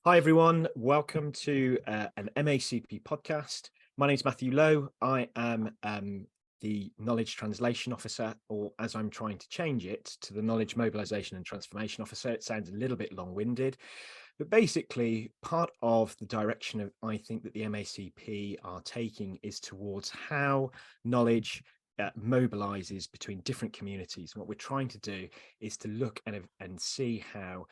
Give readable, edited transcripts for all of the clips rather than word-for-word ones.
Hi, everyone. Welcome to an MACP podcast. My name is Matthew Lowe. I am the Knowledge Translation Officer, or as I'm trying to change it, to the Knowledge Mobilization and Transformation Officer. It sounds a little bit long-winded, but basically part of the direction of I think that the MACP are taking is towards how knowledge mobilizes between different communities. And what we're trying to do is to look and see how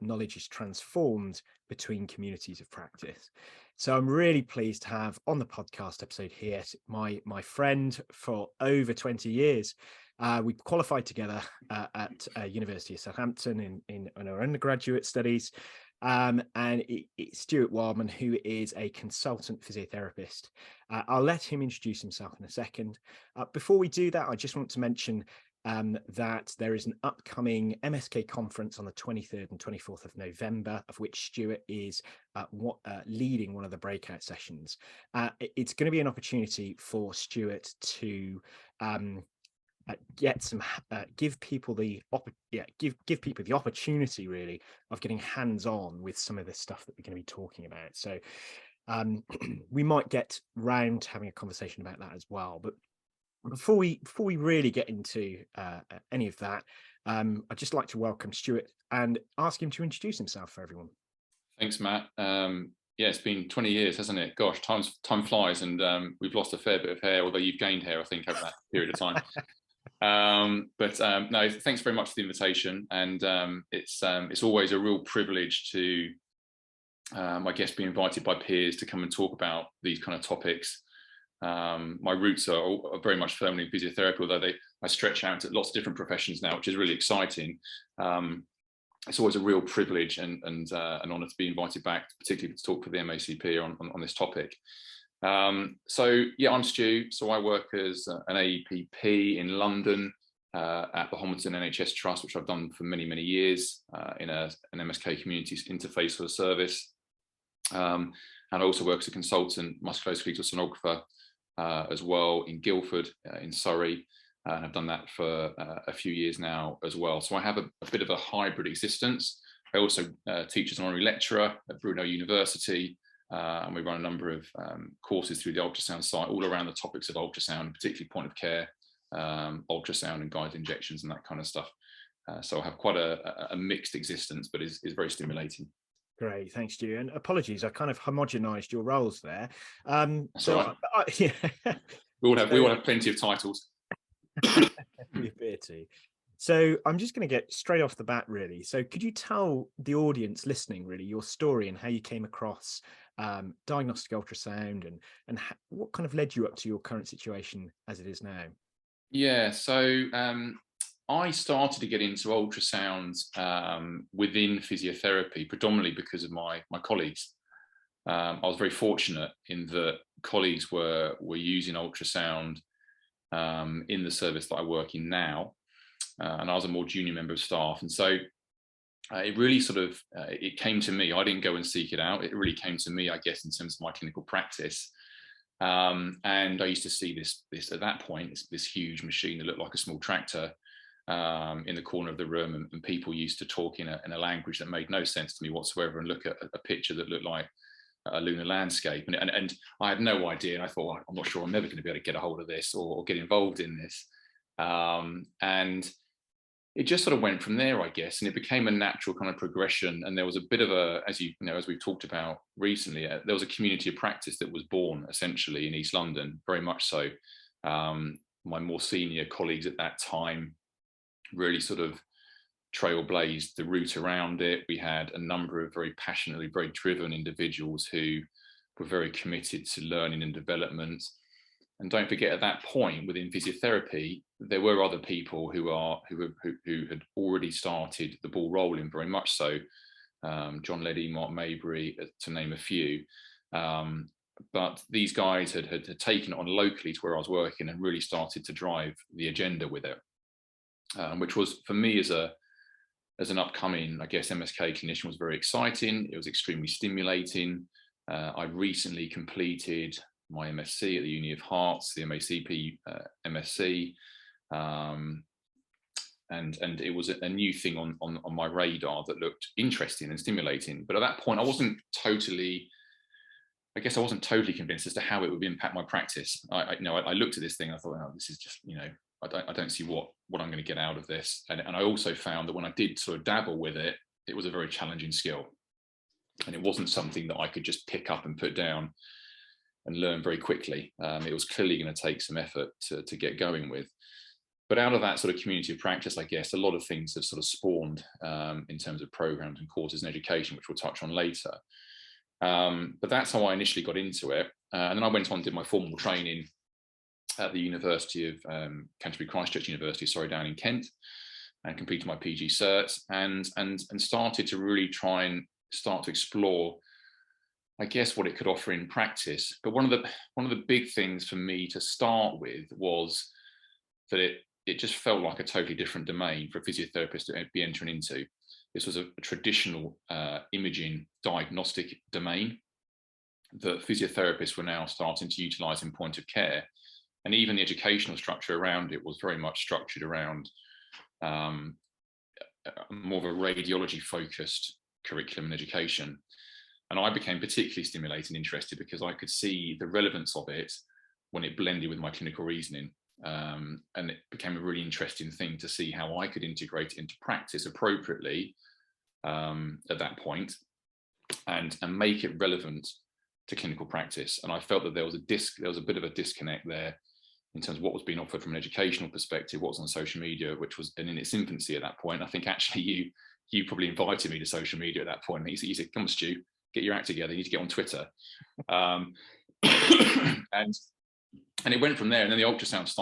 knowledge is transformed between communities of practice. So I'm really pleased to have on the podcast episode here my friend for over 20 years. We qualified together at University of Southampton in our undergraduate studies. And it's Stuart Wildman, who is a consultant physiotherapist. I'll let him introduce himself in a second. Before we do that, I just want to mention that there is an upcoming MSK conference on the 23rd and 24th of November, of which Stuart is leading one of the breakout sessions. It's going to be an opportunity for Stuart to give people the opportunity really of getting hands-on with some of the stuff that we're going to be talking about. So we might get round to having a conversation about that as well. But before we really get into any of that, I'd just like to welcome Stuart and ask him to introduce himself for everyone. Thanks, Matt. Yeah, it's been 20 years, hasn't it? Gosh, time flies, and we've lost a fair bit of hair, although you've gained hair, I think, over that period of time. No, thanks very much for the invitation, and it's always a real privilege to, I guess, be invited by peers to come and talk about these kind of topics. My roots are very much firmly in physiotherapy, although I stretch out to lots of different professions now, which is really exciting. It's always a real privilege and an honour to be invited back, particularly to talk for the MACP on this topic. So yeah, I'm Stu. So I work as an AEPP in London at the Homerton NHS Trust, which I've done for many years in an MSK communities interface sort of service. And I also work as a consultant musculoskeletal sonographer as well in Guildford in Surrey, and I've done that for a few years now as well. So I have a bit of a hybrid existence. I also teach as an honorary lecturer at Brunel University, and we run a number of courses through the ultrasound site all around the topics of ultrasound, particularly point of care, ultrasound and guided injections and that kind of stuff. So I have quite a mixed existence, but is very stimulating. Great, thanks, Stu. And apologies, I kind of homogenized your roles there. So yeah. we all have plenty of titles. We appear to. So I'm just going to get straight off the bat, really. So could you tell the audience listening, really, your story and how you came across diagnostic ultrasound and what kind of led you up to your current situation as it is now? Yeah, so I started to get into ultrasound within physiotherapy, predominantly because of my colleagues. I was very fortunate in that colleagues were using ultrasound in the service that I work in now, and I was a more junior member of staff, and so it really sort of it came to me. I didn't go and seek it out. It really came to me, I guess, in terms of my clinical practice. And I used to see this at that point, this huge machine that looked like a small tractor in the corner of the room, and people used to talk in a language that made no sense to me whatsoever, and look at a picture that looked like a lunar landscape, and I had no idea, and I thought, I'm not sure I'm never going to be able to get a hold of this or get involved in this, and it just sort of went from there, I guess, and it became a natural kind of progression. And there was a bit of as we've talked about recently, there was a community of practice that was born essentially in East London, very much so. My more senior colleagues at that time really sort of trailblazed the route around it. We had a number of very passionately, very driven individuals who were very committed to learning and development. And don't forget, at that point within physiotherapy, there were other people who had already started the ball rolling, very much so. John Leddy, Mark Maybury, to name a few. But these guys had taken it on locally to where I was working and really started to drive the agenda with it, which was, for me, as an upcoming, I guess, MSK clinician, was very exciting. It was extremely stimulating. I recently completed my MSc at the Uni of Hearts, the MACP MSc, and it was a new thing on my radar that looked interesting and stimulating. But at that point, I wasn't totally convinced as to how it would impact my practice. I looked at this thing, I thought, oh, this is just, I don't see what I'm going to get out of this. And I also found that when I did sort of dabble with it, it was a very challenging skill. And it wasn't something that I could just pick up and put down and learn very quickly. It was clearly going to take some effort to get going with. But out of that sort of community of practice, I guess, a lot of things have sort of spawned in terms of programs and courses and education, which we'll touch on later. But that's how I initially got into it. And then I went on and did my formal training at the University of Canterbury Christchurch University, down in Kent, and completed my PG certs and started to really try and start to explore, I guess, what it could offer in practice. But one of the big things for me to start with was that it just felt like a totally different domain for a physiotherapist to be entering into. This was a traditional imaging diagnostic domain that physiotherapists were now starting to utilize in point of care. And even the educational structure around it was very much structured around more of a radiology focused curriculum and education. And I became particularly stimulated and interested because I could see the relevance of it when it blended with my clinical reasoning. And it became a really interesting thing to see how I could integrate it into practice appropriately at that point and make it relevant to clinical practice. And I felt that there was a bit of a disconnect there in terms of what was being offered from an educational perspective, what was on social media, which was in its infancy at that point. I think actually you probably invited me to social media at that point. You said, come on, Stu, get your act together, you need to get on Twitter. And it went from there. And then the ultrasound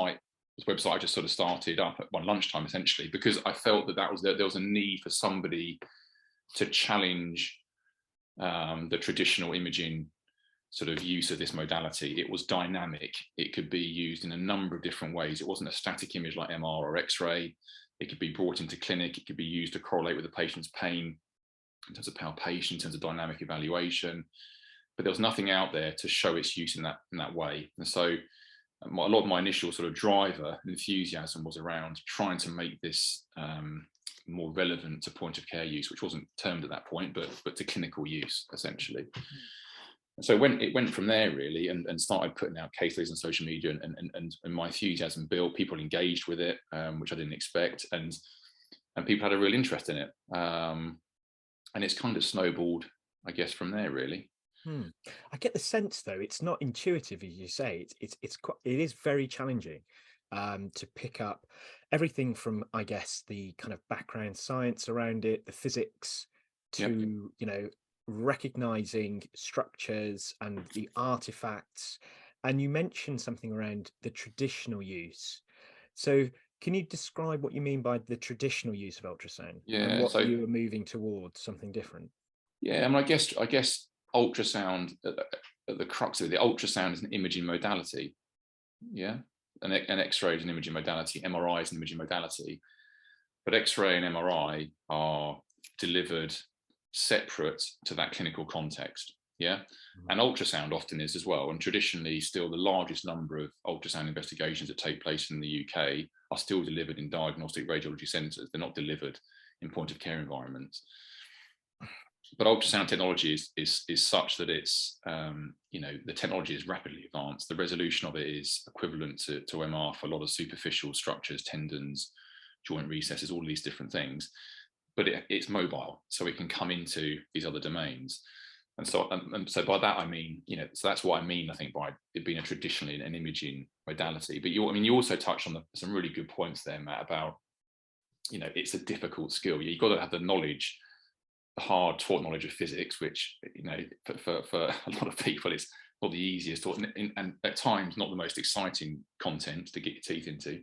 website just sort of started up at one lunchtime, essentially, because I felt that there was a need for somebody to challenge the traditional imaging sort of use of this modality. It was dynamic. It could be used in a number of different ways. It wasn't a static image like MR or X-ray. It could be brought into clinic. It could be used to correlate with the patient's pain in terms of palpation, in terms of dynamic evaluation. But there was nothing out there to show its use in that way. And so a lot of my initial sort of driver enthusiasm was around trying to make this more relevant to point of care use, which wasn't termed at that point, but to clinical use, essentially. So it went from there, really, and started putting out case studies on social media, and my enthusiasm built. People engaged with it, which I didn't expect, and people had a real interest in it. And it's kind of snowballed, I guess, from there, really. I get the sense, though, it's not intuitive, as you say. It is very challenging to pick up everything from, I guess, the kind of background science around it, the physics, to recognizing structures and the artifacts. And you mentioned something around the traditional use. So can you describe what you mean by the traditional use of ultrasound and what you are moving towards, something different? Yeah, I mean, I guess ultrasound, at the crux of it, the ultrasound is an imaging modality. Yeah, an X-ray is an imaging modality, MRI is an imaging modality, but X-ray and MRI are delivered separate to that clinical context. Yeah, and ultrasound often is as well. And traditionally, still the largest number of ultrasound investigations that take place in the UK are still delivered in diagnostic radiology centres. They're not delivered in point of care environments. But ultrasound technology is such that it's the technology is rapidly advanced. The resolution of it is equivalent to MR for a lot of superficial structures, tendons, joint recesses, all these different things. But it's mobile, so it can come into these other domains. And so by that I mean, so that's what I mean, I think, by it being traditionally an imaging modality. But you also touched on some really good points there, Matt, about it's a difficult skill. You've got to have the knowledge, the hard taught knowledge of physics, which for a lot of people it's not the easiest and at times not the most exciting content to get your teeth into.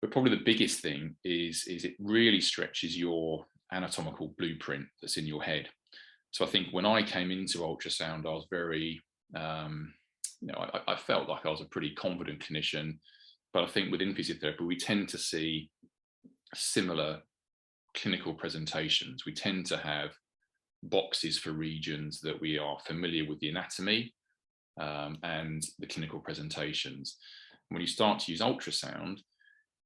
But probably the biggest thing is it really stretches your anatomical blueprint that's in your head. So I think when I came into ultrasound, I was very, I felt like I was a pretty confident clinician. But I think within physiotherapy, we tend to see similar clinical presentations. We tend to have boxes for regions that we are familiar with the anatomy and the clinical presentations. When you start to use ultrasound,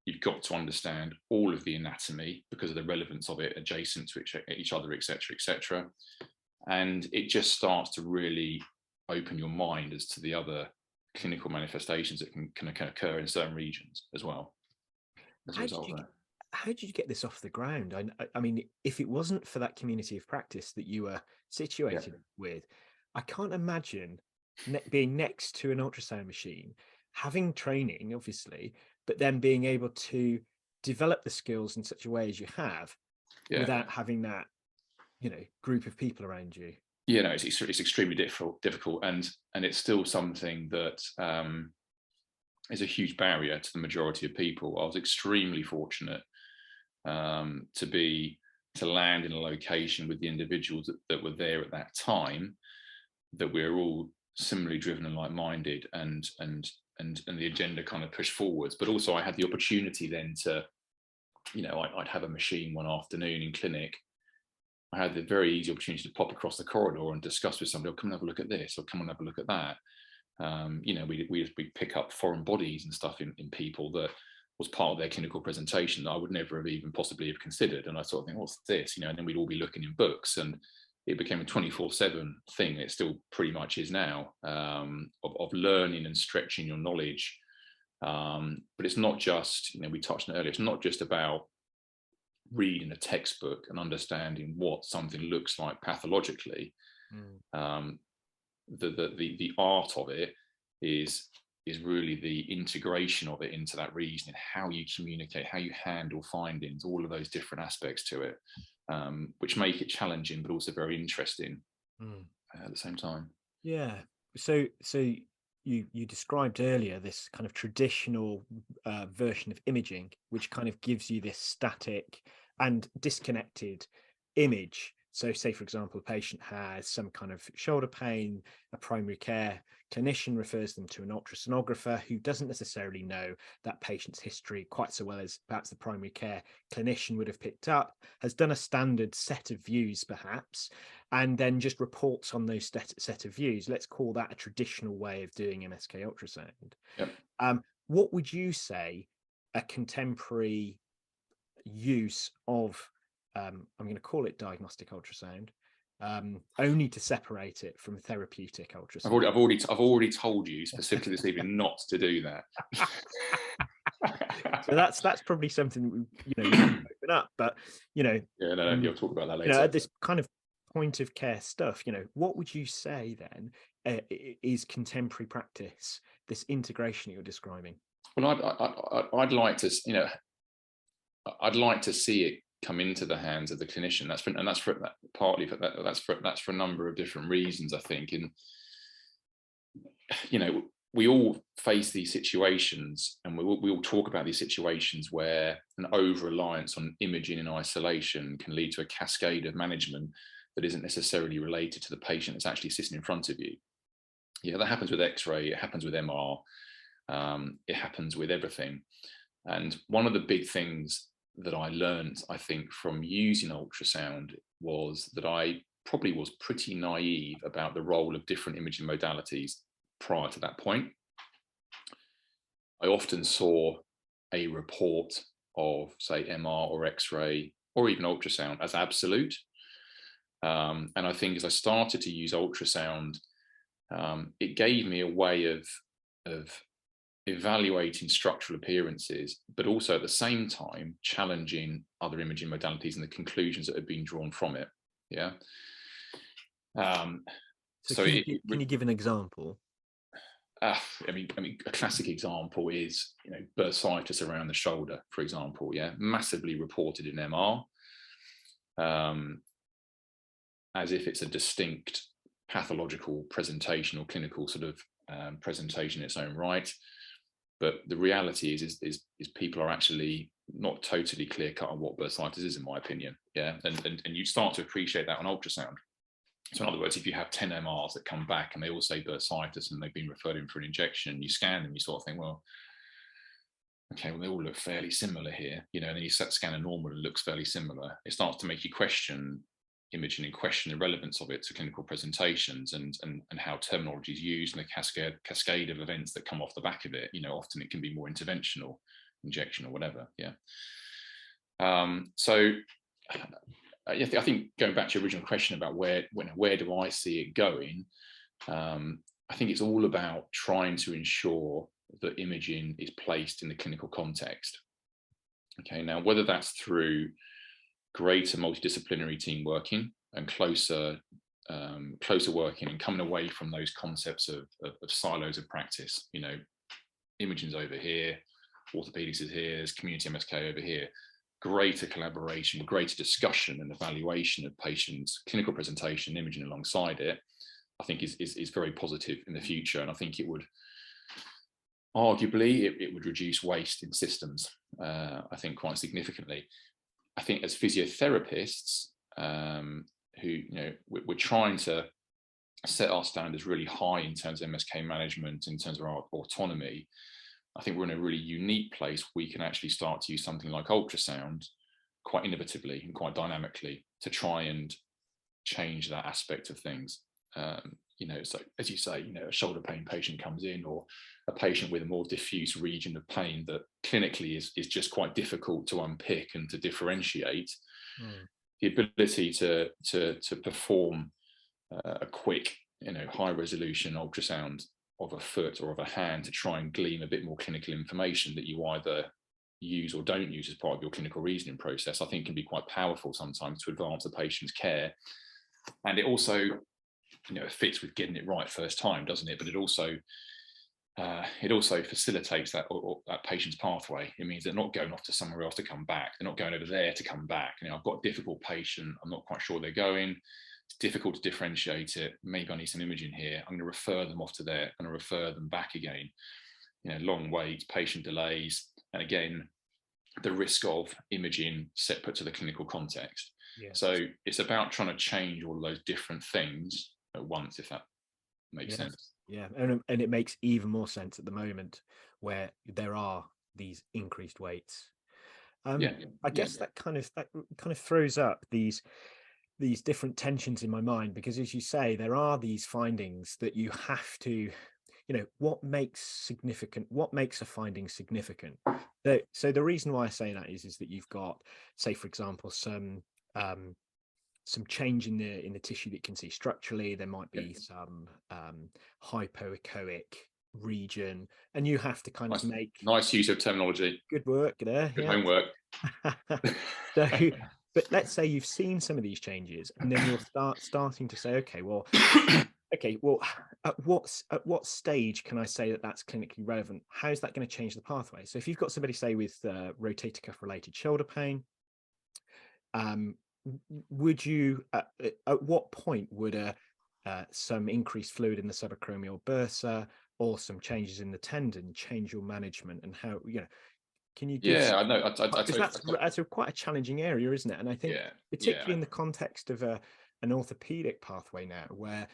you've got to understand all of the anatomy because of the relevance of it adjacent to each other, etc., etc. And it just starts to really open your mind as to the other clinical manifestations that can occur in certain regions as well as a result of that. How did you get this off the ground? I mean, if it wasn't for that community of practice that you were situated with, I can't imagine being next to an ultrasound machine, having training, obviously, but then being able to develop the skills in such a way as you have without having that, group of people around you. Yeah, no, it's extremely difficult, and it's still something that is a huge barrier to the majority of people. I was extremely fortunate to land in a location with the individuals that were there at that time, that we were all similarly driven and like-minded, and the agenda kind of pushed forwards. But also I had the opportunity then to, I'd have a machine one afternoon in clinic. I had the very easy opportunity to pop across the corridor and discuss with somebody, come and have a look at this, or come and have a look at that. We pick up foreign bodies and stuff in people that was part of their clinical presentation that I would never have even possibly have considered. And I sort of think, what's this? And then we'd all be looking in books, and it became a 24/7 thing. It still pretty much is now, of learning and stretching your knowledge. But it's not just, we touched on it earlier, it's not just about reading a textbook and understanding what something looks like pathologically. The art of it is really the integration of it into that reasoning, how you communicate, how you handle findings, all of those different aspects to it, which make it challenging but also very interesting at the same time. Yeah. So you described earlier this kind of traditional version of imaging, which kind of gives you this static and disconnected image. So say, for example, a patient has some kind of shoulder pain, a primary care clinician refers them to an ultrasonographer who doesn't necessarily know that patient's history quite so well as perhaps the primary care clinician would have picked up, has done a standard set of views perhaps, and then just reports on those set of views. Let's call that a traditional way of doing MSK ultrasound. Yep. What would you say a contemporary use of I'm going to call it diagnostic ultrasound, only to separate it from therapeutic ultrasound? I've already told you specifically this evening not to do that. So that's probably something we can open up, but you'll talk about that later. At this kind of point of care stuff, what would you say then is contemporary practice, this integration you're describing? Well, I'd like to see it come into the hands of the clinician. That's for a number of different reasons, I think. We all face these situations, and we all talk about these situations where an over-reliance on imaging in isolation can lead to a cascade of management that isn't necessarily related to the patient that's actually sitting in front of you. That happens with X-ray, it happens with MR, it happens with everything. And one of the big things that I learned, I think, from using ultrasound was that I probably was pretty naive about the role of different imaging modalities prior to that point. I often saw a report of, say, MR or X-ray or even ultrasound as absolute. And I think as I started to use ultrasound, it gave me a way of evaluating structural appearances, but also at the same time challenging other imaging modalities and the conclusions that have been drawn from it. Can you give an example? A classic example is bursitis around the shoulder, for example. Massively reported in MR, as if it's a distinct pathological presentation or clinical sort of presentation in its own right. But the reality is people are actually not totally clear cut on what bursitis is, in my opinion. And you start to appreciate that on ultrasound. So in other words, if you have 10 MRs that come back and they all say bursitis and they've been referred in for an injection, you scan them, you sort of think, well, okay, well, they all look fairly similar here, and then you scan a normal and it looks fairly similar. It starts to make you question imaging and question the relevance of it to clinical presentations and how terminology is used and the cascade of events that come off the back of it. Often it can be more interventional injection or whatever. Yeah. So I think going back to your original question about where do I see it going, I think it's all about trying to ensure that imaging is placed in the clinical context. Okay, now whether that's through greater multidisciplinary team working and closer working and coming away from those concepts of silos of practice, imaging's over here, orthopedics is here, there's community MSK over here. Greater collaboration, greater discussion and evaluation of patients' clinical presentation, imaging alongside it, I think is very positive in the future. And I think it would, arguably, it would reduce waste in systems, I think quite significantly. I think as physiotherapists, who, we're trying to set our standards really high in terms of MSK management, in terms of our autonomy, I think we're in a really unique place. We can actually start to use something like ultrasound quite innovatively and quite dynamically to try and change that aspect of things. So as you say, a shoulder pain patient comes in, or a patient with a more diffuse region of pain that clinically is just quite difficult to unpick and to differentiate. The ability to perform a quick, high resolution ultrasound of a foot or of a hand to try and glean a bit more clinical information that you either use or don't use as part of your clinical reasoning process, I think can be quite powerful sometimes to advance a patient's care. And it also, it fits with getting it right first time, doesn't it? But it also facilitates that patient's pathway. It means they're not going off to somewhere else to come back. They're not going over there to come back. I've got a difficult patient. I'm not quite sure they're going. It's difficult to differentiate it. Maybe I need some imaging here. I'm going to refer them off to there. I'm going to refer them back again. Long waits, patient delays, and again, the risk of imaging separate to the clinical context. Yes. So it's about trying to change all of those different things at once, if that makes sense. Yeah, and it makes even more sense at the moment where there are these increased weights. I guess that kind of throws up these different tensions in my mind, because as you say, there are these findings that you have to, what makes a finding significant. So the reason why I say that is that you've got, say, for example, some change in the tissue that you can see structurally. There might be some hypoechoic region, and you have to kind of make nice use of terminology. Good work there. Good homework. So, but let's say you've seen some of these changes, and then you're starting to say, okay, well, at what stage can I say that that's clinically relevant? How is that going to change the pathway? So if you've got somebody, say, with rotator cuff related shoulder pain, would you at what point would some increased fluid in the subacromial bursa or some changes in the tendon change your management? And how, can you give I know that's quite a challenging area, isn't it? And I think particularly in the context of an orthopedic pathway now, where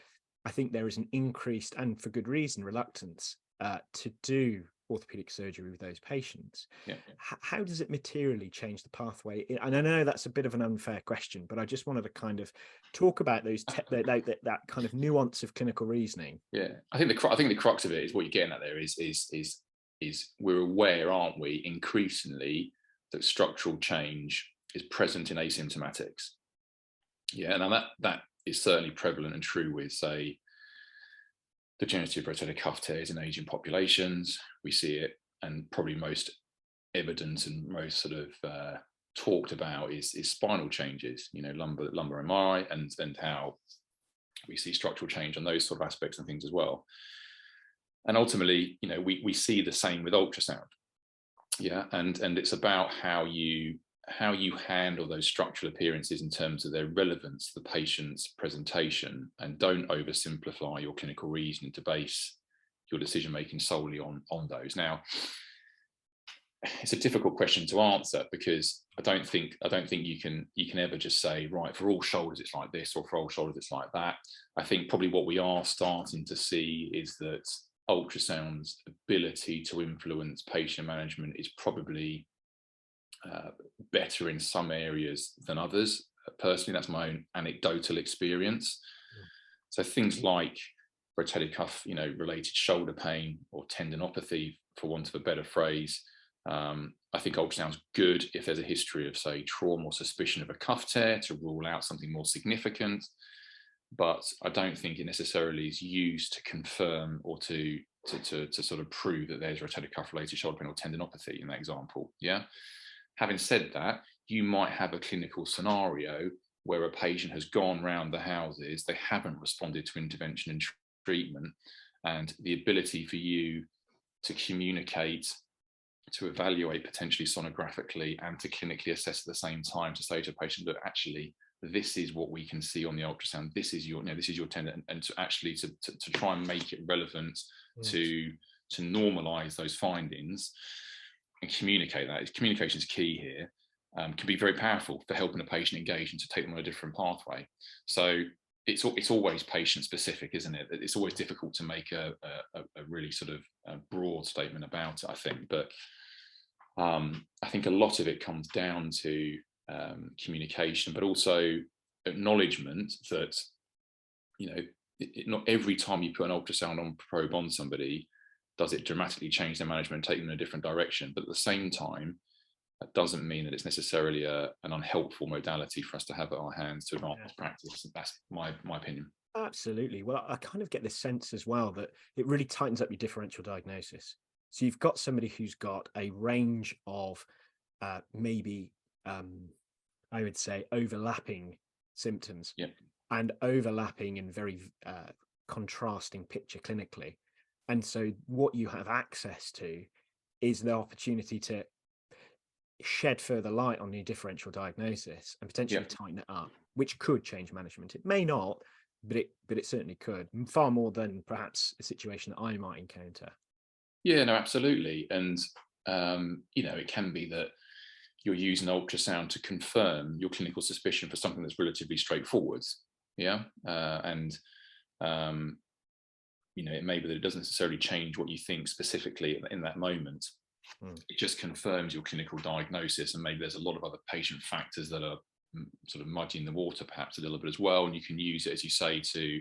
I think there is an increased, and for good reason, reluctance to do orthopedic surgery with those patients. How does it materially change the pathway? And I know that's a bit of an unfair question, but I just wanted to kind of talk about those that kind of nuance of clinical reasoning. I think the crux of it is what you're getting at there is we're aware, aren't we, increasingly, that structural change is present in asymptomatics. And that is certainly prevalent and true with, say, degenerative rotator cuff tears in aging populations. We see it, and probably most evident and most sort of talked about is spinal changes, lumbar MRI, and how we see structural change on those sort of aspects and things as well. And ultimately, we see the same with ultrasound. And it's about how you handle those structural appearances in terms of their relevance to the patient's presentation, and don't oversimplify your clinical reasoning to base your decision making solely on those. Now, it's a difficult question to answer, because I don't think you can ever just say, right, for all shoulders it's like this, or for all shoulders it's like that. I think probably what we are starting to see is that ultrasound's ability to influence patient management is probably better in some areas than others. Personally, that's my own anecdotal experience. So things like rotator cuff, related shoulder pain, or tendinopathy, for want of a better phrase, I think ultrasound's good if there's a history of, say, trauma or suspicion of a cuff tear to rule out something more significant. But I don't think it necessarily is used to confirm or to sort of prove that there's rotator cuff related shoulder pain or tendinopathy in that example. Yeah. Having said that, you might have a clinical scenario where a patient has gone round the houses, they haven't responded to intervention and treatment, and the ability for you to communicate, to evaluate potentially sonographically, and to clinically assess at the same time, to say to a patient, look, actually, this is what we can see on the ultrasound. This is your, this is your tendon, and to actually to try and make it relevant, to normalize those findings and communicate that. Communication is key here. Can be very powerful for helping a patient engage and to take them on a different pathway. So it's always patient specific, isn't it? It's always difficult to make a really sort of broad statement about it, I think. But I think a lot of it comes down to communication, but also acknowledgement that, not every time you put an ultrasound on probe on somebody does it dramatically change their management, take them in a different direction. But at the same time, that doesn't mean that it's necessarily an unhelpful modality for us to have at our hands to advance practice. That's my opinion. Absolutely. Well, I kind of get this sense as well that it really tightens up your differential diagnosis. So you've got somebody who's got a range of maybe, I would say, overlapping symptoms, and overlapping and very contrasting picture clinically. And so what you have access to is the opportunity to shed further light on the differential diagnosis and potentially tighten it up, which could change management. It may not, but it certainly could, far more than perhaps a situation that I might encounter. Yeah, no, absolutely. And it can be that you're using ultrasound to confirm your clinical suspicion for something that's relatively straightforward. It may be that it doesn't necessarily change what you think specifically in that moment. It just confirms your clinical diagnosis, and maybe there's a lot of other patient factors that are sort of muddying the water perhaps a little bit as well, and you can use it, as you say, to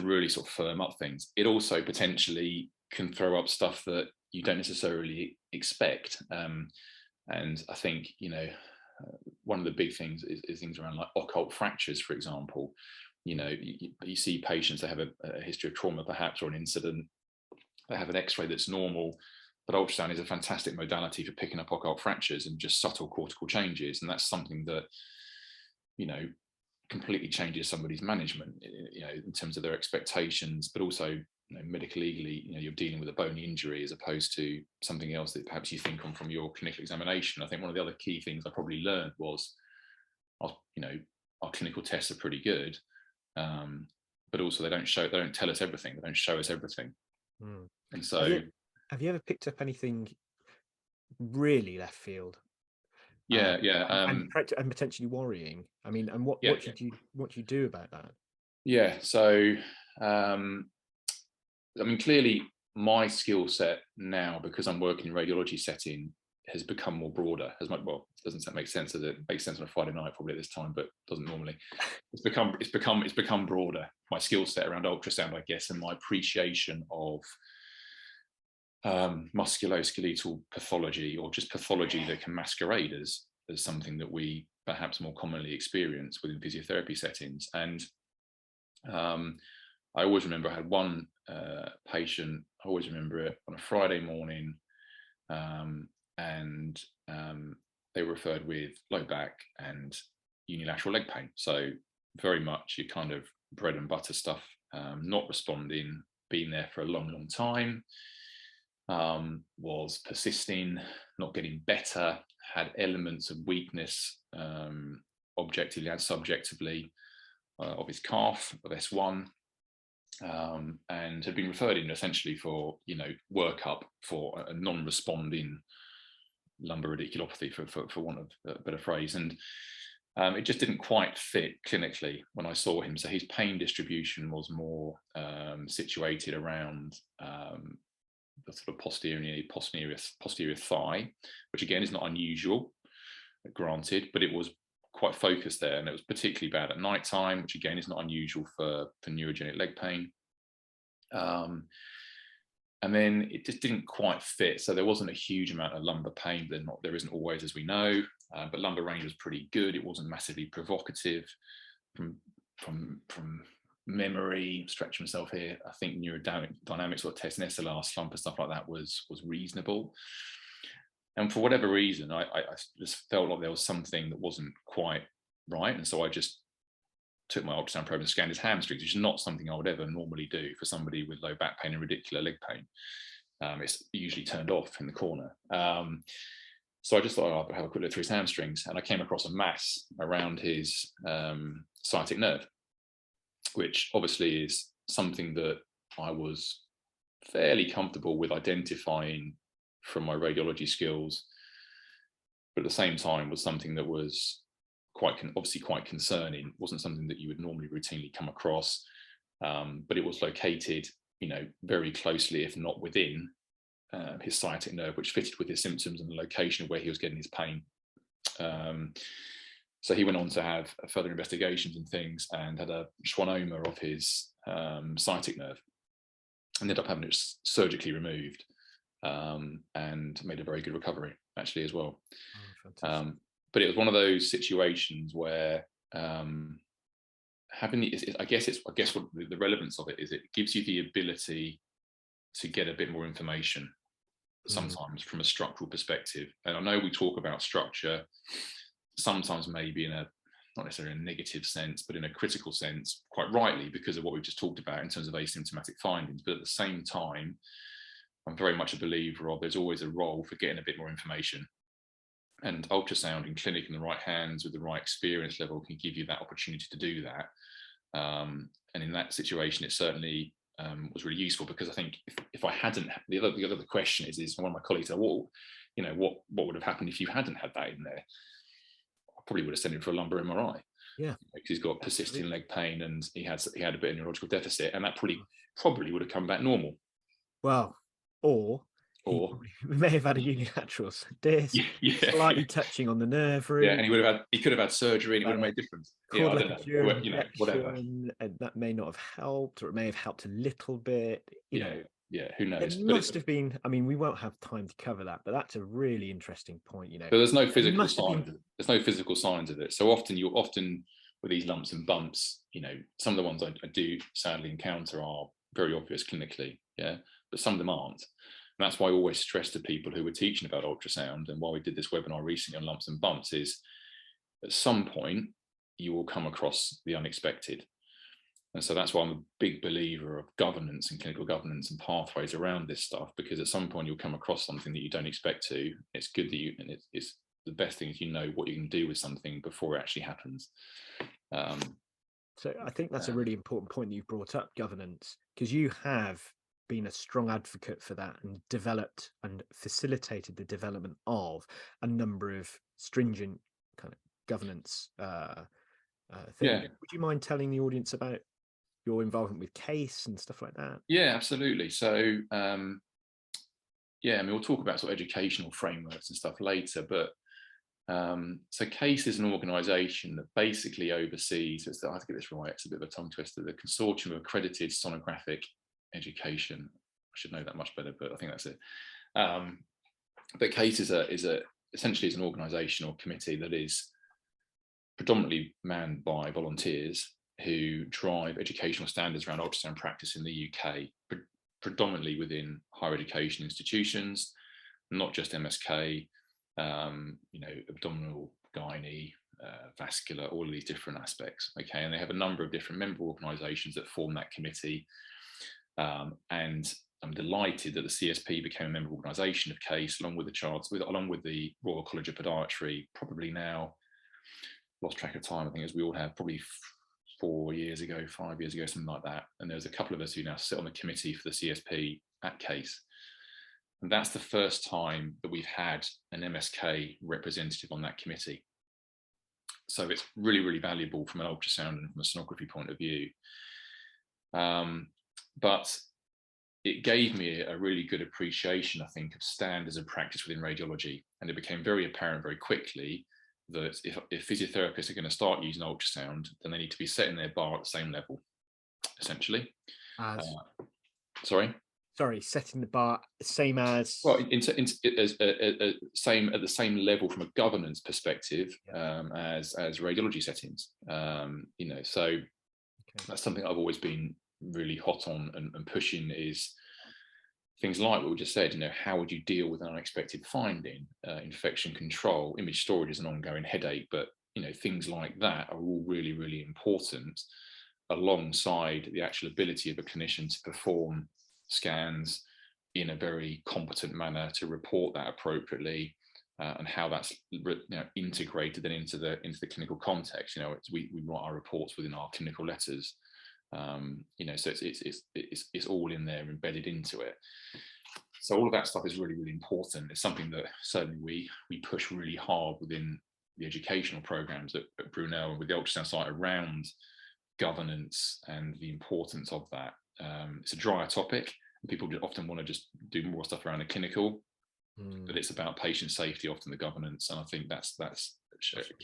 really sort of firm up things. It also potentially can throw up stuff that you don't necessarily expect, and I think one of the big things is things around like occult fractures, for example. You see patients that have a history of trauma perhaps, or an incident, they have an x-ray that's normal, but ultrasound is a fantastic modality for picking up occult fractures and just subtle cortical changes. And that's something that, completely changes somebody's management, in terms of their expectations, but also, medical legally, you're dealing with a bony injury as opposed to something else that perhaps you think on from your clinical examination. I think one of the other key things I probably learned was, our clinical tests are pretty good, but also they don't tell us everything. They don't show us everything. And so, have you ever picked up anything really left field? And potentially worrying. I mean, and what do you do about that? Yeah, so clearly my skill set now, because I'm working in radiology setting, has become more broader. Doesn't that make sense? Does it make sense on a Friday night probably at this time, but doesn't normally. It's become broader. My skill set around ultrasound, I guess, and my appreciation of musculoskeletal pathology, or just pathology that can masquerade as something that we perhaps more commonly experience within physiotherapy settings. And I always remember I had one patient, I always remember it, on a Friday morning, and they were referred with low back and unilateral leg pain. So very much your kind of bread and butter stuff, not responding, been there for a long time, was persisting, not getting better, had elements of weakness, objectively and subjectively, of his calf, of S1, and had been referred in essentially for workup for a non-responding lumbar radiculopathy, for want of a better phrase. And it just didn't quite fit clinically when I saw him. So his pain distribution was more situated around the sort of posterior thigh, which again is not unusual, granted, but it was quite focused there, and it was particularly bad at night time, which again is not unusual for neurogenic leg pain. And then it just didn't quite fit. So there wasn't a huge amount of lumbar pain. There isn't always, as we know, but lumbar range was pretty good. It wasn't massively provocative. From memory, stretch myself here, I think neurodynamics or test and SLR slump and stuff like that was reasonable. And for whatever reason, I just felt like there was something that wasn't quite right. And so I just took my ultrasound probe and scanned his hamstrings, which is not something I would ever normally do for somebody with low back pain and radicular leg pain. It's usually turned off in the corner. So I just thought I'd have a quick look through his hamstrings, and I came across a mass around his sciatic nerve, which obviously is something that I was fairly comfortable with identifying from my radiology skills, but at the same time was something that was obviously quite concerning. It wasn't something that you would normally routinely come across, but it was located, very closely, if not within, his sciatic nerve, which fitted with his symptoms and the location of where he was getting his pain. So he went on to have further investigations and things, and had a schwannoma of his sciatic nerve, and ended up having it surgically removed, and made a very good recovery actually as well. Oh, but it was one of those situations where having I guess what the relevance of it is, it gives you the ability to get a bit more information sometimes from a structural perspective. And I know we talk about structure sometimes maybe in a not necessarily a negative sense, but in a critical sense, quite rightly, because of what we've just talked about in terms of asymptomatic findings. But at the same time, I'm very much a believer of there's always a role for getting a bit more information. And ultrasound in clinic in the right hands with the right experience level can give you that opportunity to do that. And in that situation, it certainly was really useful, because I think if I hadn't, the other question is one of my colleagues said, well, what would have happened if you hadn't had that in there? I probably would have sent him for a lumbar MRI. Yeah, because he's got persisting leg pain and he had a bit of neurological deficit, and that probably would have come back normal. Well, or he may have had a unilateral disc, slightly touching on the nerve root. Yeah, and he could have had surgery and it would have made a difference. Yeah, I don't know, whatever. And that may not have helped, or it may have helped a little bit. Yeah, who knows? It must have been. I mean, we won't have time to cover that, but that's a really interesting point. But there's no physical signs. There's no physical signs of it. So often with these lumps and bumps, some of the ones I do sadly encounter are very obvious clinically. Yeah, but some of them aren't. And that's why I always stress to people who were teaching about ultrasound, and why we did this webinar recently on lumps and bumps, is at some point you will come across the unexpected. And so that's why I'm a big believer of governance and clinical governance and pathways around this stuff, because at some point you'll come across something that you don't expect to. It's good that and it's the best thing is what you can do with something before it actually happens. So I think that's a really important point that you've brought up, governance, because you have been a strong advocate for that and developed and facilitated the development of a number of stringent kind of governance things. Yeah. Would you mind telling the audience about your involvement with CASE and stuff like that? Yeah, absolutely. So we'll talk about sort of educational frameworks and stuff later, but so CASE is an organisation that basically oversees, I have to get this right, it's a bit of a tongue twister, the Consortium of Accredited Sonographic Education. I should know that much better, but I think that's it. But CASE is essentially an organisation or committee that is predominantly manned by volunteers who drive educational standards around ultrasound practice in the UK, predominantly within higher education institutions, not just MSK, abdominal, gynae, vascular, all of these different aspects. Okay, and they have a number of different member organisations that form that committee. And I'm delighted that the CSP became a member organisation of CASE, along with the Royal College of Podiatry, probably now, lost track of time, I think, as we all have, probably 5 years ago, something like that. And there's a couple of us who now sit on the committee for the CSP at CASE. And that's the first time that we've had an MSK representative on that committee. So it's really, really valuable from an ultrasound and from a sonography point of view. But it gave me a really good appreciation, I think, of standards of practice within radiology. And it became very apparent very quickly that if physiotherapists are going to start using ultrasound, then they need to be setting their bar at the same level, essentially. Sorry? Sorry, setting the bar same as. Well, same at the same level from a governance perspective, as radiology settings. So that's something I've always been really hot on and pushing, is things like what we just said. How would you deal with an unexpected finding? Infection control, image storage is an ongoing headache, but things like that are all really, really important, alongside the actual ability of a clinician to perform scans in a very competent manner, to report that appropriately, and how that's integrated then into the clinical context. We write our reports within our clinical letters. So it's all in there, embedded into it. So all of that stuff is really, really important. It's something that certainly we push really hard within the educational programs at Brunel and with the ultrasound site around governance and the importance of that. It's a drier topic, and people often want to just do more stuff around the clinical, but it's about patient safety, often the governance, and I think that's a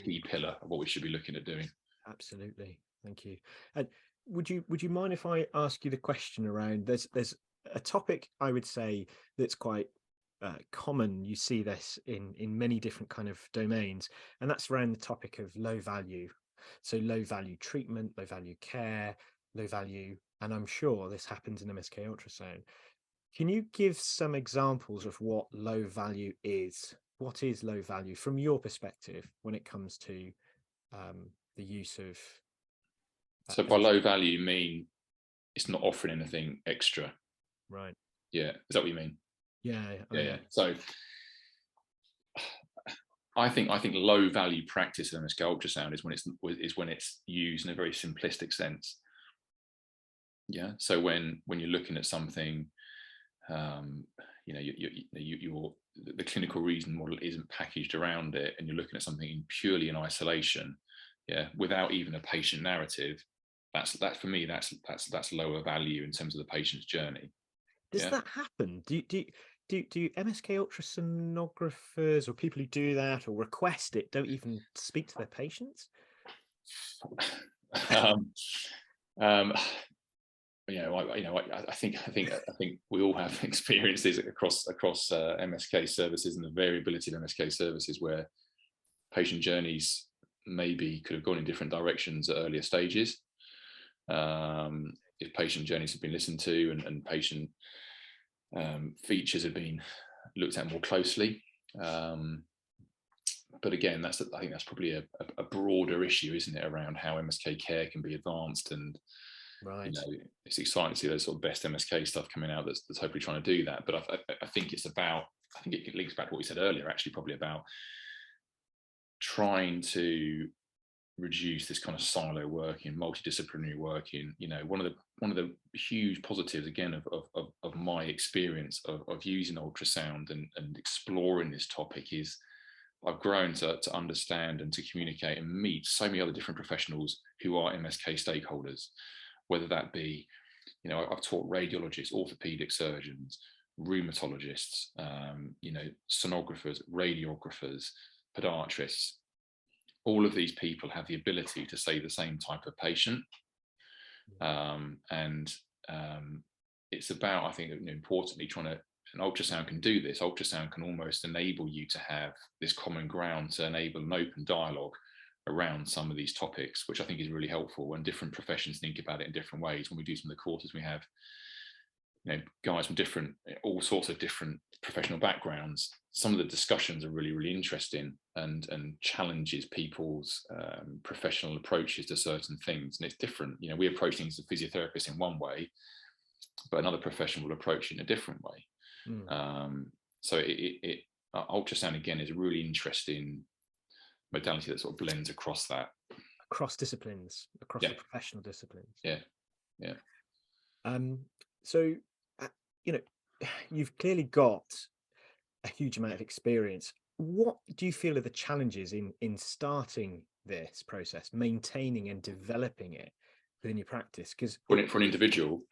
key pillar of what we should be looking at doing. Absolutely, thank you. And would you mind if I ask you the question around, there's a topic I would say that's quite common. You see this in many different kind of domains, and that's around the topic of low value. So low value treatment, low value care, low value, and I'm sure this happens in MSK ultrasound. Can you give some examples of what low value is? What is low value from your perspective when it comes to the use of? So by low value, you mean it's not offering anything extra, right? Yeah, is that what you mean? Yeah. So I think low value practice in MSK ultrasound is when it's used in a very simplistic sense. Yeah. So when you're looking at something, the clinical reason model isn't packaged around it, and you're looking at something purely in isolation, without even a patient narrative. That's for me. That's lower value in terms of the patient's journey. Does that happen? Do MSK ultrasonographers or people who do that or request it don't even speak to their patients? I think we all have experiences across MSK services, and the variability of MSK services, where patient journeys maybe could have gone in different directions at earlier stages. If patient journeys have been listened to, and patient features have been looked at more closely. But again, I think that's probably a broader issue, isn't it, around how MSK care can be advanced. And right, it's exciting to see those sort of best MSK stuff coming out that's hopefully trying to do that. But I think it links back to what we said earlier, actually, probably about trying to reduce this kind of silo working, multidisciplinary working. One of the huge positives, again, of my experience of using ultrasound and exploring this topic is I've grown to understand and to communicate and meet so many other different professionals who are MSK stakeholders, whether that be, I've taught radiologists, orthopedic surgeons, rheumatologists, sonographers, radiographers, podiatrists. All of these people have the ability to say the same type of patient. It's about, I think, importantly, an ultrasound can do this. Ultrasound can almost enable you to have this common ground to enable an open dialogue around some of these topics, which I think is really helpful. And different professions think about it in different ways. When we do some of the courses, we have guys from all sorts of different professional backgrounds. Some of the discussions are really, really interesting and challenges people's professional approaches to certain things. And it's different. We approach things as physiotherapists in one way, but another profession will approach it in a different way. So ultrasound, again, is a really interesting modality that sort of blends across disciplines, across the professional disciplines. Yeah. So you've clearly got a huge amount of experience. What do you feel are the challenges in starting this process, maintaining and developing it within your practice? Because for an individual,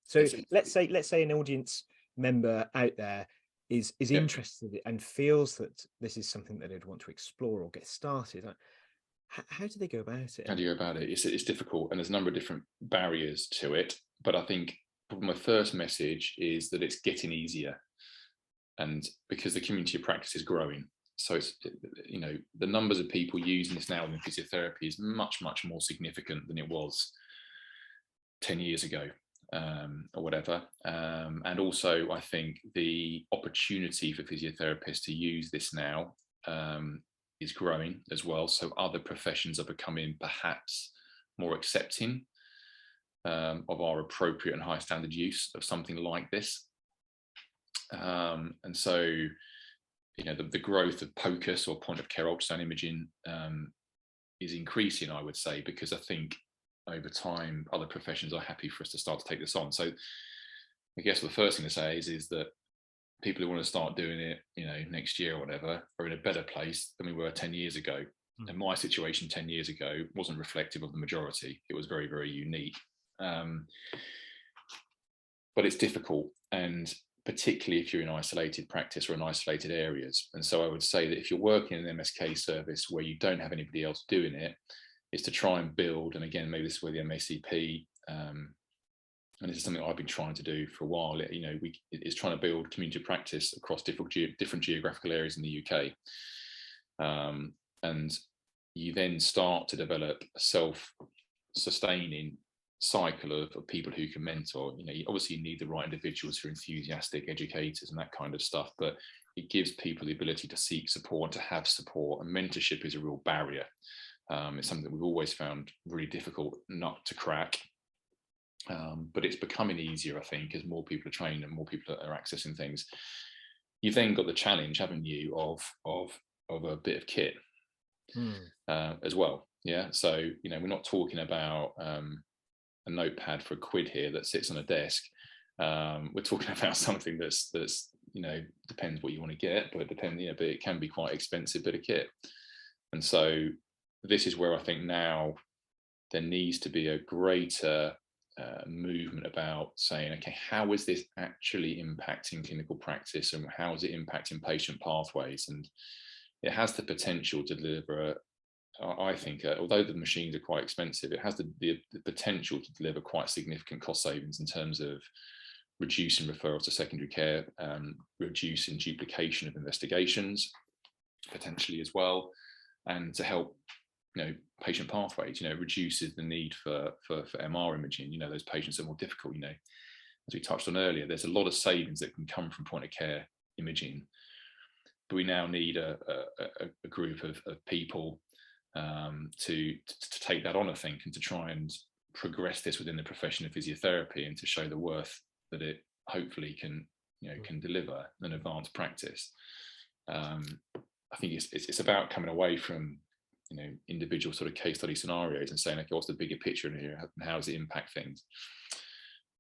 so let's say an audience member out there is interested and feels that this is something that they'd want to explore or get started. How do they go about it? How do you go about it? It's difficult, and there's a number of different barriers to it. But I think probably my first message is that it's getting easier, and because the community of practice is growing. So it's, the numbers of people using this now in physiotherapy is much, much more significant than it was 10 years ago, or whatever. And also, I think the opportunity for physiotherapists to use this now is growing as well. So other professions are becoming perhaps more accepting of our appropriate and high standard use of something like this. And so, the growth of POCUS, or point of care ultrasound imaging, is increasing, I would say, because I think over time other professions are happy for us to start to take this on. So I guess the first thing to say is that people who want to start doing it, next year or whatever, are in a better place than we were 10 years ago. And my situation 10 years ago wasn't reflective of the majority. It was very, very unique. But it's difficult, and particularly if you're in isolated practice or in isolated areas. And so I would say that if you're working in an MSK service where you don't have anybody else doing it, is to try and build, and again, maybe this is where the MACP, and this is something I've been trying to do for a while, is trying to build community practice across different geographical areas in the UK. And you then start to develop a self-sustaining cycle of people who can mentor. Obviously you need the right individuals who are enthusiastic educators and that kind of stuff, but it gives people the ability to seek support, to have support, and mentorship is a real barrier. It's something that we've always found really difficult not to crack, but it's becoming easier, I think, as more people are trained and more people are accessing things. You've then got the challenge, haven't you, of a bit of kit as well. Yeah, so we're not talking about a notepad for £1 here that sits on a desk. We're talking about something that's depends what you want to get, but but it can be quite expensive bit of kit. And so this is where I think now there needs to be a greater movement about saying, okay, how is this actually impacting clinical practice, and how is it impacting patient pathways? And it has the potential to deliver I think, although the machines are quite expensive, it has the potential to deliver quite significant cost savings in terms of reducing referrals to secondary care, reducing duplication of investigations, potentially as well, and to help, patient pathways. It reduces the need for MR imaging. Those patients are more difficult. As we touched on earlier, there's a lot of savings that can come from point of care imaging, but we now need a group of people to take that on, I think, and to try and progress this within the profession of physiotherapy, and to show the worth that it hopefully can deliver an advanced practice. I think it's about coming away from individual sort of case study scenarios and saying, okay, what's the bigger picture in here, and how does it impact things?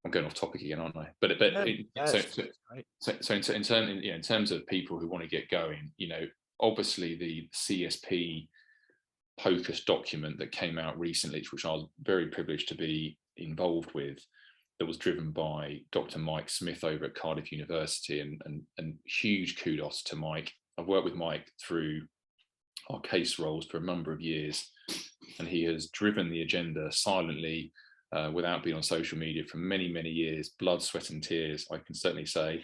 I'm going off topic again, aren't I? But in terms of people who want to get going, obviously the CSP POCUS document that came out recently, which I was very privileged to be involved with, that was driven by Dr. Mike Smith over at Cardiff University, and huge kudos to Mike. I've worked with Mike through our case roles for a number of years, and he has driven the agenda silently, without being on social media for many, many years, blood, sweat and tears, I can certainly say.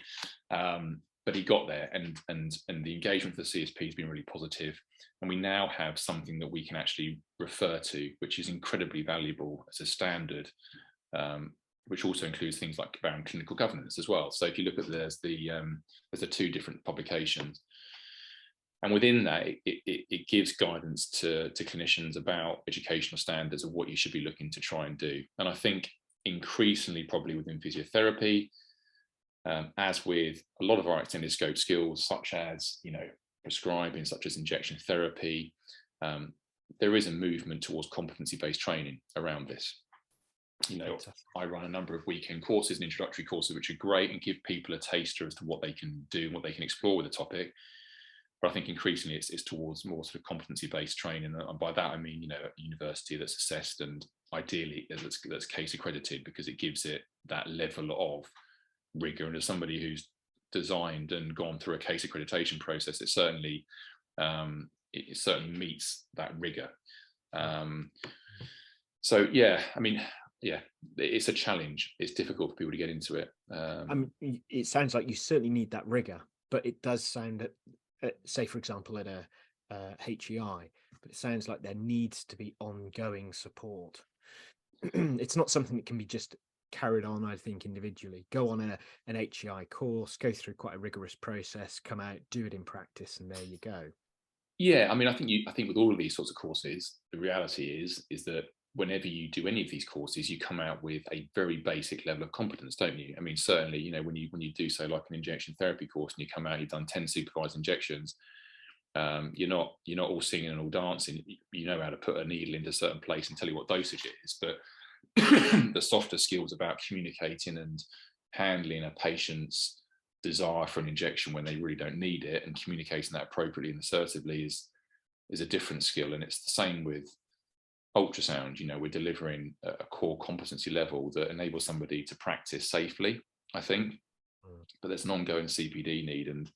But he got there, and the engagement for the CSP has been really positive. And we now have something that we can actually refer to, which is incredibly valuable as a standard, which also includes things like around clinical governance as well. So if you look at there's the two different publications, and within that, it gives guidance to clinicians about educational standards of what you should be looking to try and do. And I think increasingly, probably within physiotherapy, as with a lot of our extended scope skills, such as prescribing, such as injection therapy, there is a movement towards competency-based training around this. I run a number of weekend courses and introductory courses, which are great and give people a taster as to what they can do and what they can explore with the topic. But I think increasingly it's towards more sort of competency-based training, and by that I mean a university that's assessed and ideally that's case accredited, because it gives it that level of rigor. And as somebody who's designed and gone through a case accreditation process, it certainly meets that rigor. So yeah, I mean, yeah, it's a challenge. It's difficult for people to get into it. I mean, it sounds like you certainly need that rigor, but it does sound that, say, for example, at a HEI, but it sounds like there needs to be ongoing support. It's not something that can be just carried on, I think, individually. Go on an HEI course, go through quite a rigorous process, come out, do it in practice, and there you go. Yeah, I mean, I think with all of these sorts of courses, the reality is that whenever you do any of these courses, you come out with a very basic level of competence, don't you? I mean, certainly, you know, when you do say like an injection therapy course and you come out, you've done 10 supervised injections, you're not all singing and all dancing. You know how to put a needle into a certain place and tell you what dosage it is, but the softer skills about communicating and handling a patient's desire for an injection when they really don't need it and communicating that appropriately and assertively is a different skill. And it's the same with ultrasound. You know, we're delivering a core competency level that enables somebody to practice safely, I think, but there's an ongoing CPD need. And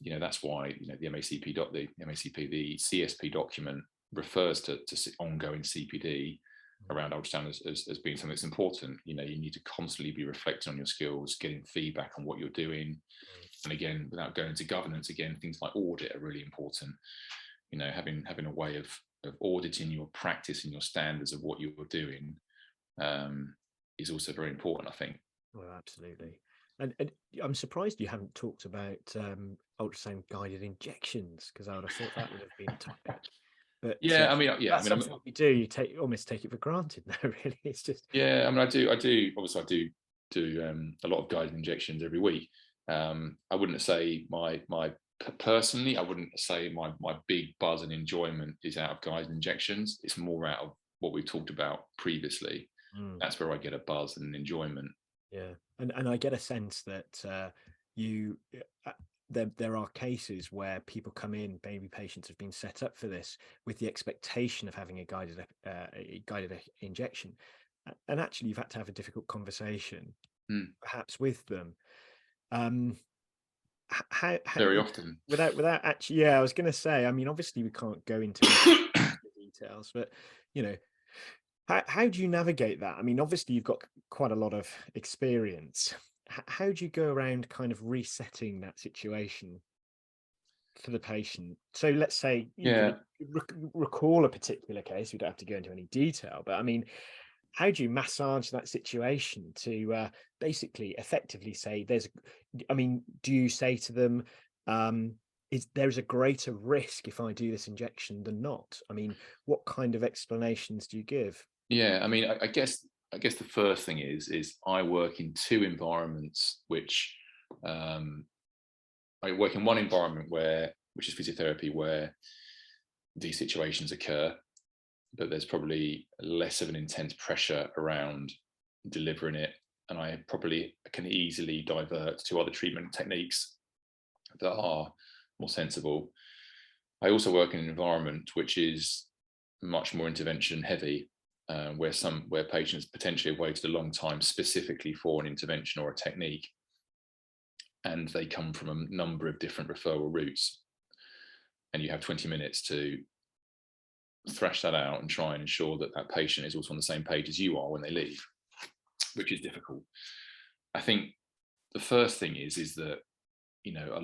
you know, that's why, you know, the the CSP document refers to ongoing CPD around ultrasound as being something that's important. You know, you need to constantly be reflecting on your skills, getting feedback on what you're doing. And again, without going into governance, again, things like audit are really important. You know, having a way of auditing your practice and your standards of what you're doing is also very important, I think. Well, absolutely. And I'm surprised you haven't talked about ultrasound guided injections, because I would have thought that would have been a topic. But Yeah, I mean, that's something that we do. You almost take it for granted now. Really, it's just. Yeah, I mean, I do. Obviously, I do a lot of guided injections every week. I wouldn't say my personally, I wouldn't say my big buzz and enjoyment is out of guided injections. It's more out of what we talked about previously. That's where I get a buzz and enjoyment. Yeah, and I get a sense that you there are cases where people come in, maybe patients have been set up for this with the expectation of having a guided injection, and actually you've had to have a difficult conversation, perhaps with them. How Very often, without actually, yeah, I was going to say, I mean, obviously we can't go into details, but you know, how do you navigate that? I mean, obviously you've got quite a lot of experience. How do you go around kind of resetting that situation for the patient? So let's say you yeah. can recall a particular case. We don't have to go into any detail, but I mean, how do you massage that situation to basically effectively say I mean, do you say to them, there's a greater risk if I do this injection than not? I mean, what kind of explanations do you give? Yeah, I mean, I guess the first thing is I work in two environments, which I work in one environment which is physiotherapy, where these situations occur, but there's probably less of an intense pressure around delivering it, and I probably can easily divert to other treatment techniques that are more sensible. I also work in an environment which is much more intervention heavy, where patients potentially have waited a long time specifically for an intervention or a technique, and they come from a number of different referral routes, and you have 20 minutes to thrash that out and try and ensure that that patient is also on the same page as you are when they leave, which is difficult. I think the first thing is that, you know,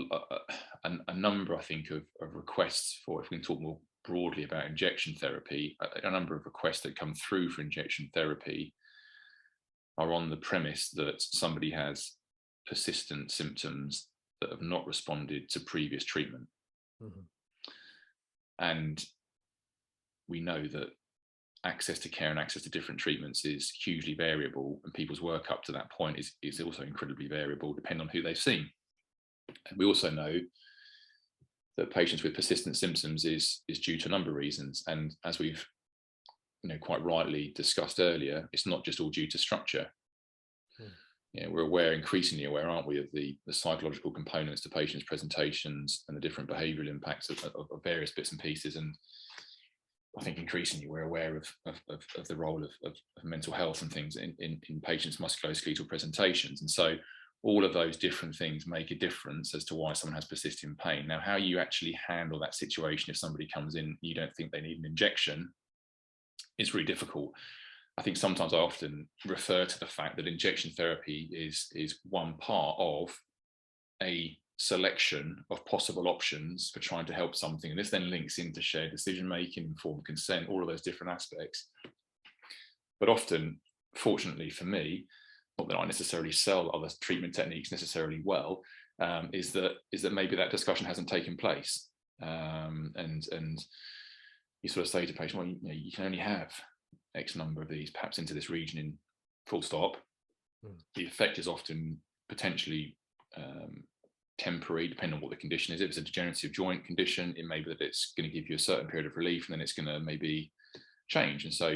a number, I think, of requests for, if we can talk more broadly about injection therapy, a number of requests that come through for injection therapy are on the premise that somebody has persistent symptoms that have not responded to previous treatment. And we know that access to care and access to different treatments is hugely variable, and people's work up to that point is also incredibly variable depending on who they've seen. And we also know that patients with persistent symptoms is due to a number of reasons. And as we've, you know, quite rightly discussed earlier, it's not just all due to structure. You know, we're increasingly aware, aren't we, of the psychological components to patients' presentations and the different behavioural impacts of various bits and pieces. And I think increasingly we're aware of the role of mental health and things in patients' musculoskeletal presentations. And so all of those different things make a difference as to why someone has persistent pain. Now, how you actually handle that situation if somebody comes in, you don't think they need an injection, is really difficult. I think sometimes I often refer to the fact that injection therapy is one part of a selection of possible options for trying to help something. And this then links into shared decision making, informed consent, all of those different aspects. But often, fortunately for me, not that I necessarily sell other treatment techniques necessarily well, is that maybe that discussion hasn't taken place. And you sort of say to patients, well, you can only have X number of these, perhaps into this region in full stop. The effect is often potentially temporary, depending on what the condition is. If it's a degenerative joint condition, it may be that it's going to give you a certain period of relief, and then it's going to maybe change. And so,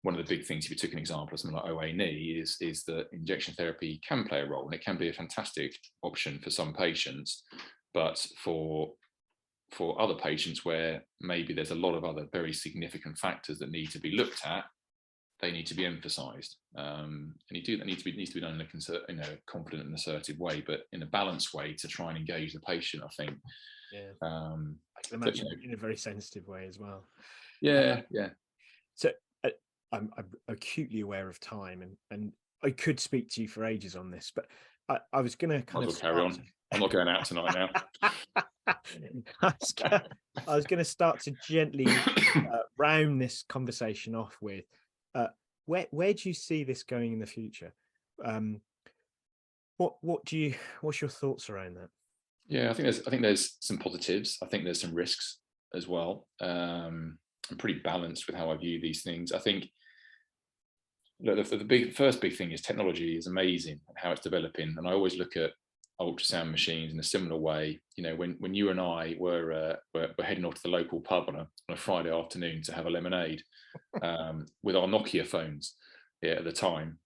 one of the big things, if you took an example of something like OA knee, is that injection therapy can play a role, and it can be a fantastic option for some patients. But for other patients where maybe there's a lot of other very significant factors that need to be looked at, they need to be emphasised, and that needs to be done in a confident and assertive way, but in a balanced way to try and engage the patient, I think. I can imagine in a very sensitive way as well. So I'm acutely aware of time, and I could speak to you for ages on this, but I was going to kind of carry on. I'm not going out tonight now. I was going to start to gently round this conversation off with where do you see this going in the future? What's your thoughts around that? Yeah, I think there's some positives. I think there's some risks as well. I'm pretty balanced with how I view these things. I think the first big thing is technology is amazing and how it's developing, and I always look at ultrasound machines in a similar way. When you and I were heading off to the local pub on a Friday afternoon to have a lemonade with our Nokia phones at the time.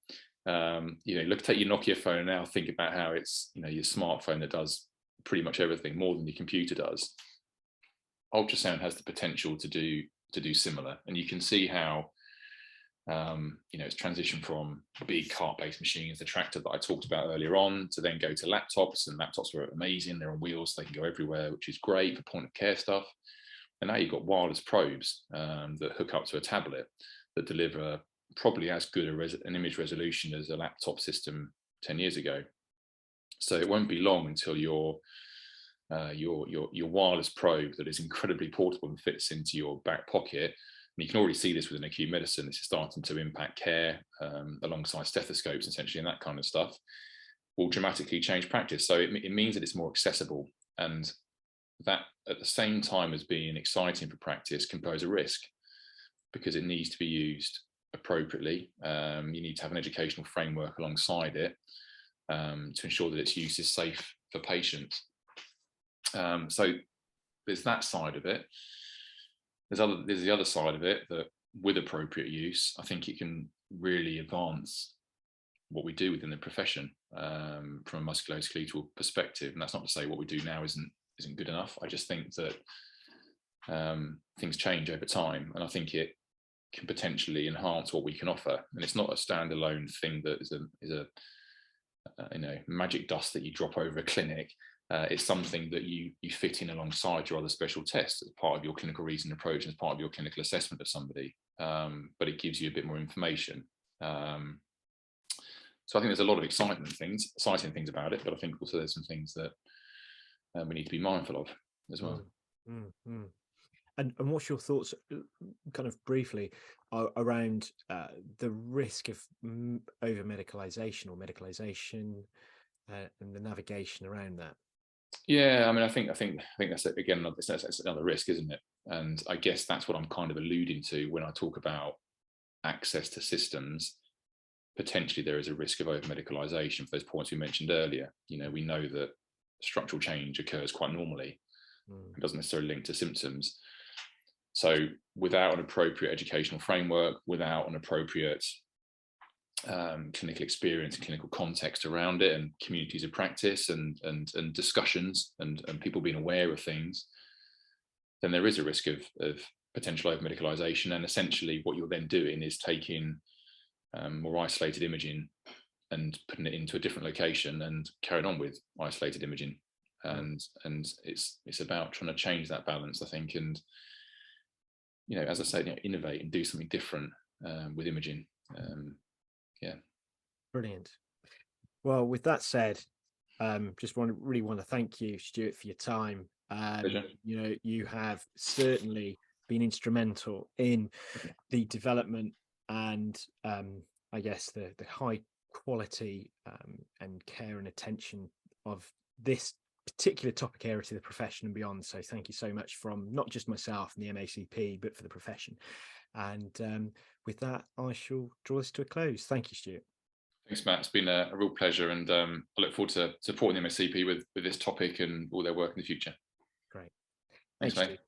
Take your Nokia phone now, think about how it's your smartphone that does pretty much everything more than your computer does. Ultrasound has the potential to do similar, and you can see how it's transitioned from big cart-based machines, the tractor that I talked about earlier on, to then go to laptops, and laptops are amazing. They're on wheels, they can go everywhere, which is great for point of care stuff. And now you've got wireless probes that hook up to a tablet that deliver probably as good an image resolution as a laptop system 10 years ago. So it won't be long until your wireless probe that is incredibly portable and fits into your back pocket. And you can already see this within acute medicine. This is starting to impact care alongside stethoscopes, essentially, and that kind of stuff will dramatically change practice. So it means that it's more accessible, and that at the same time as being exciting for practice can pose a risk because it needs to be used appropriately. You need to have an educational framework alongside it to ensure that its use is safe for patients. So there's that side of it. There's the other side of it that with appropriate use, I think it can really advance what we do within the profession from a musculoskeletal perspective. And that's not to say what we do now isn't good enough. I just think that things change over time, and I think it can potentially enhance what we can offer. And it's not a standalone thing that is a magic dust that you drop over a clinic. It's something that you fit in alongside your other special tests as part of your clinical reason approach, as part of your clinical assessment of somebody. But it gives you a bit more information. So I think there's a lot of exciting things about it, but I think also there's some things that we need to be mindful of as well. Mm-hmm. And what's your thoughts, kind of briefly, around the risk of over medicalization or medicalization and the navigation around that? Yeah, I mean, I think that's it. Again, that's another risk, isn't it? And I guess that's what I'm kind of alluding to when I talk about access to systems. Potentially, there is a risk of over medicalization for those points we mentioned earlier. We know that structural change occurs quite normally. It doesn't necessarily link to symptoms. So without an appropriate educational framework, without an appropriate clinical experience and clinical context around it, and communities of practice and discussions and people being aware of things, then there is a risk of potential over medicalization. And essentially what you're then doing is taking more isolated imaging and putting it into a different location and carrying on with isolated imaging. And it's about trying to change that balance, I think. And as I say, innovate and do something different with imaging. Yeah. Brilliant. Well, with that said, just really want to thank you, Stuart, for your time. Pleasure. You know, you have certainly been instrumental in the development and I guess the high quality and care and attention of this particular topic area to the profession and beyond. So thank you so much from not just myself and the MACP, but for the profession. And with that, I shall draw this to a close. Thank you, Stuart. Thanks, Matt. It's been a real pleasure, and I look forward to supporting the MSCP with this topic and all their work in the future. Great. Thanks, mate.